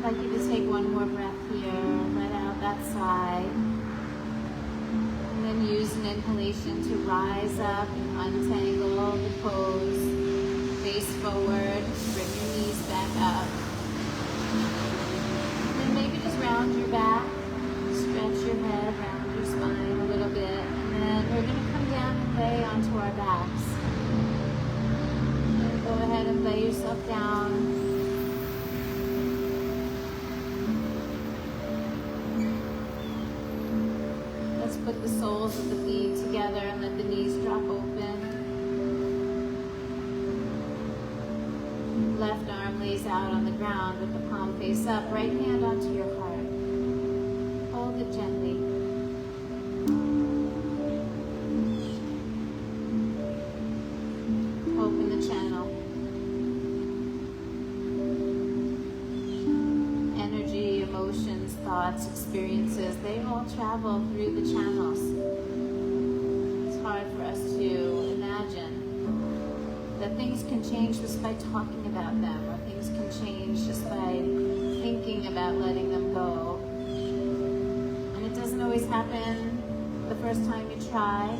I'd like you to take one more breath here, let out that sigh, and then use an inhalation to rise up and untangle the pose, face forward, bring your knees back up, and then maybe just round your back, stretch your head, round your spine a little bit, and then we're going to come down and lay onto our backs. And go ahead and lay yourself down. Put the soles of the feet together and let the knees drop open. Left arm lays out on the ground with the palm face up. Right hand onto your heart. Hold it gently. Open the channel. Energy, emotions, thoughts, experiences, they all travel through the channels. It's hard for us to imagine that things can change just by talking about them, or things can change just by thinking about letting them go. And it doesn't always happen the first time you try.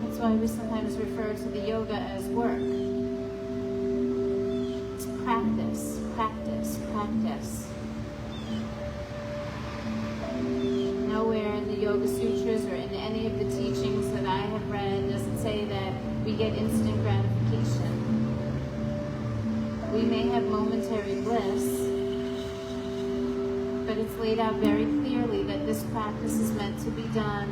That's why we sometimes refer to the yoga as work. It's practice, practice, practice. Nowhere in the Yoga Sutras or in any of the teachings that I have read does it say that we get instant gratification. We may have momentary bliss, but it's laid out very clearly that this practice is meant to be done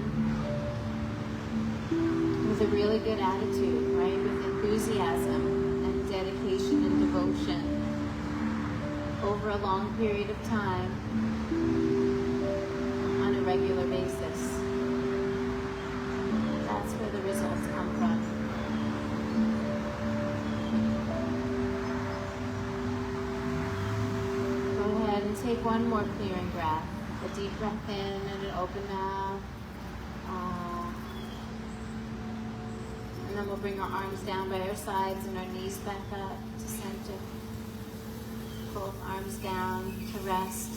with a really good attitude, right? With enthusiasm and dedication and devotion over a long period of time. Regular basis. That's where the results come from. Go ahead and take one more clearing breath. A deep breath in and an open mouth. And then we'll bring our arms down by our sides and our knees back up to center. Both arms down to rest.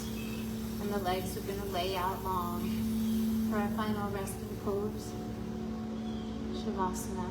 And the legs are going to lay out long for our final resting pose, Shavasana.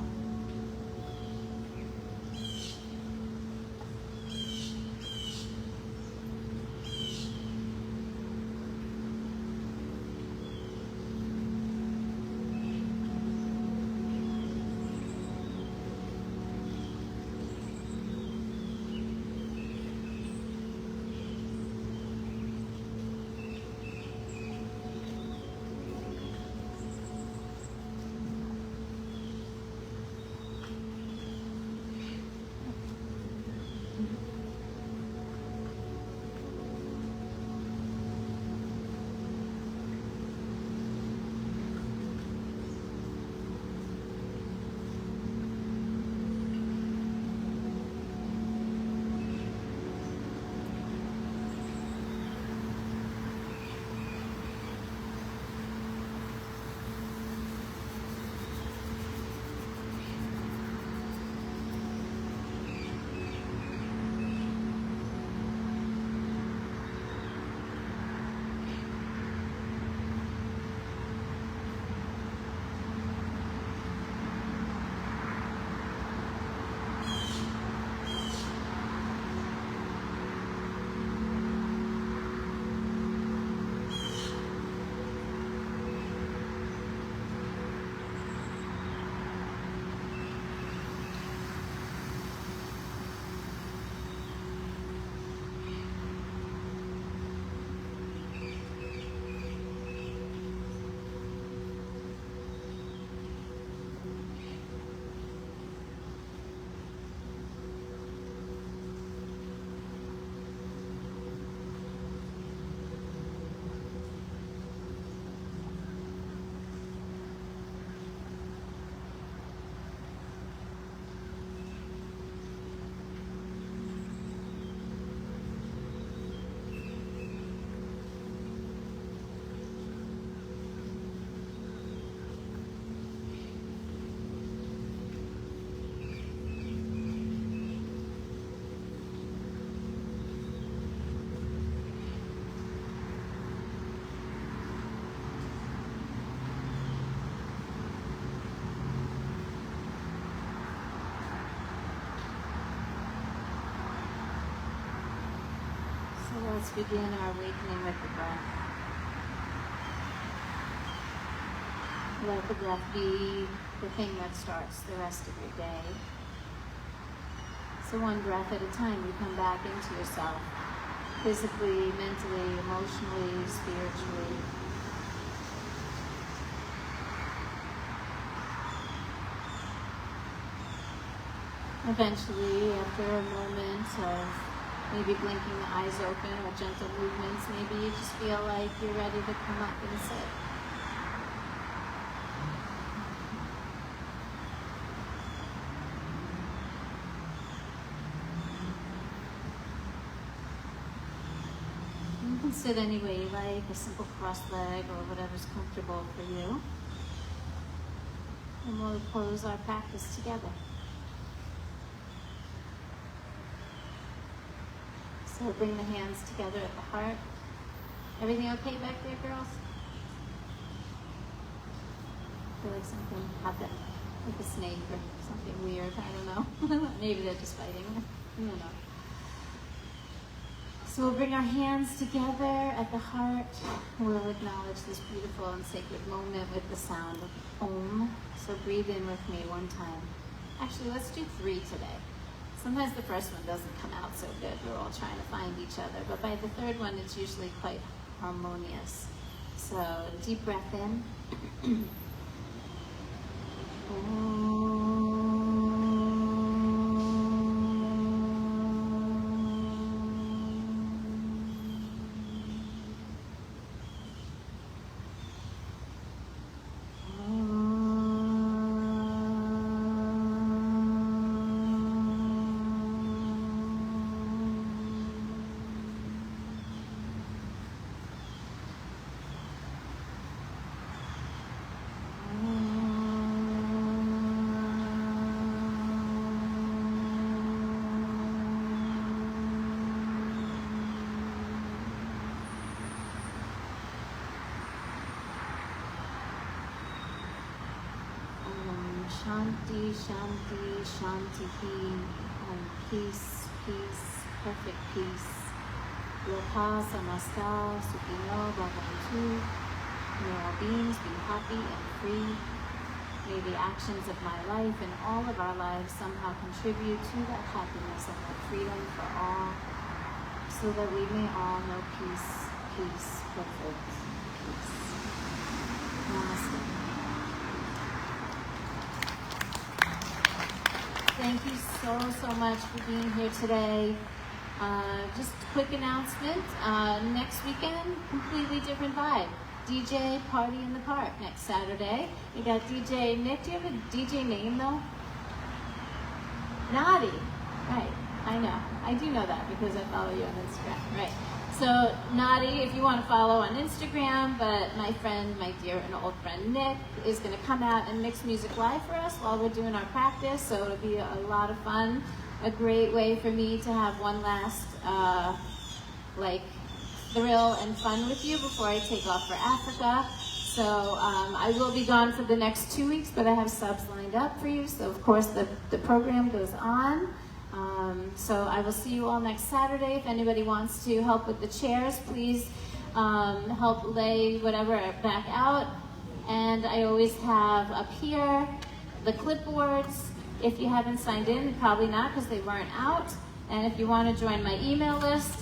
let's begin our awakening with the breath. Let the breath be the thing that starts the rest of your day. So one breath at a time, you come back into yourself, physically, mentally, emotionally, spiritually. Eventually, after a moment of maybe blinking the eyes open or gentle movements, maybe you just feel like you're ready to come up and sit. You can sit any way you like, a simple cross leg or whatever's comfortable for you. And we'll close our practice together. So bring the hands together at the heart. Everything okay back there, girls? I feel like something happened, like a snake or something weird. I don't know. Maybe they're just fighting. I don't know. So we'll bring our hands together at the heart. We'll acknowledge this beautiful and sacred moment with the sound of Om. So breathe in with me one time. Actually, let's do 3 today. Sometimes the first one doesn't come out so good. We're all trying to find each other. But by the third one, it's usually quite harmonious. So deep breath in. Shanti, Shanti, Shanti, peace, peace, perfect peace. Loka Samasta, Sukhino Bhagavatu. May all beings be happy and free. May the actions of my life and all of our lives somehow contribute to that happiness and that freedom for all, so that we may all know peace, peace, perfect peace. Namaste. Thank you so much for being here today. Just a quick announcement. Next weekend, completely different vibe. DJ Party in the Park next Saturday. We got DJ Nick. Do you have a DJ name though? Naughty. Right. I know. I do know that because I follow you on Instagram. Right. So Naughty, if you want to follow on Instagram, but my friend, my dear and old friend Nick is going to come out and mix music live for us while we're doing our practice. So it'll be a lot of fun. A great way for me to have one last thrill and fun with you before I take off for Africa. So I will be gone for the next 2 weeks, but I have subs lined up for you. So of course the program goes on. So I will see you all next Saturday. If anybody wants to help with the chairs, please help lay whatever back out. And I always have up here the clipboards. If you haven't signed in, probably not because they weren't out. And if you want to join my email list,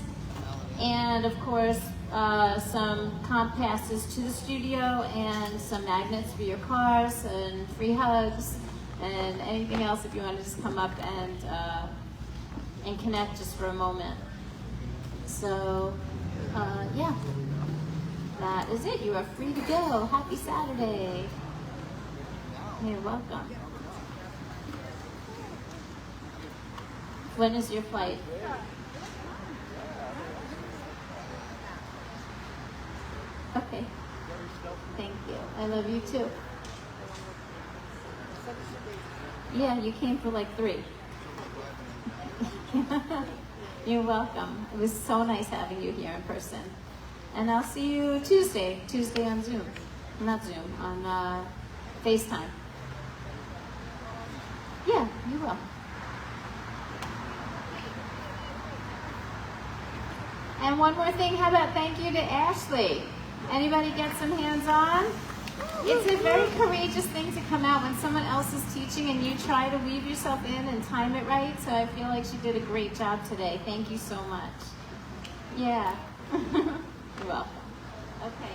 and of course some comp passes to the studio and some magnets for your cars and free hugs and anything else if you want to just come up and connect just for a moment. So yeah, that is it. You are free to go. Happy Saturday. You're welcome. When is your flight? Okay. Thank you. I love you too. Yeah, you came for like 3. You're welcome. It was so nice having you here in person. And I'll see you Tuesday on Zoom. Not Zoom, on FaceTime. Yeah, you will. And one more thing, how about thank you to Ashley? Anybody get some hands-on? It's a very courageous thing to come out when someone else is teaching and you try to weave yourself in and time it right. So I feel like she did a great job today. Thank you so much. Yeah. You're welcome. Okay.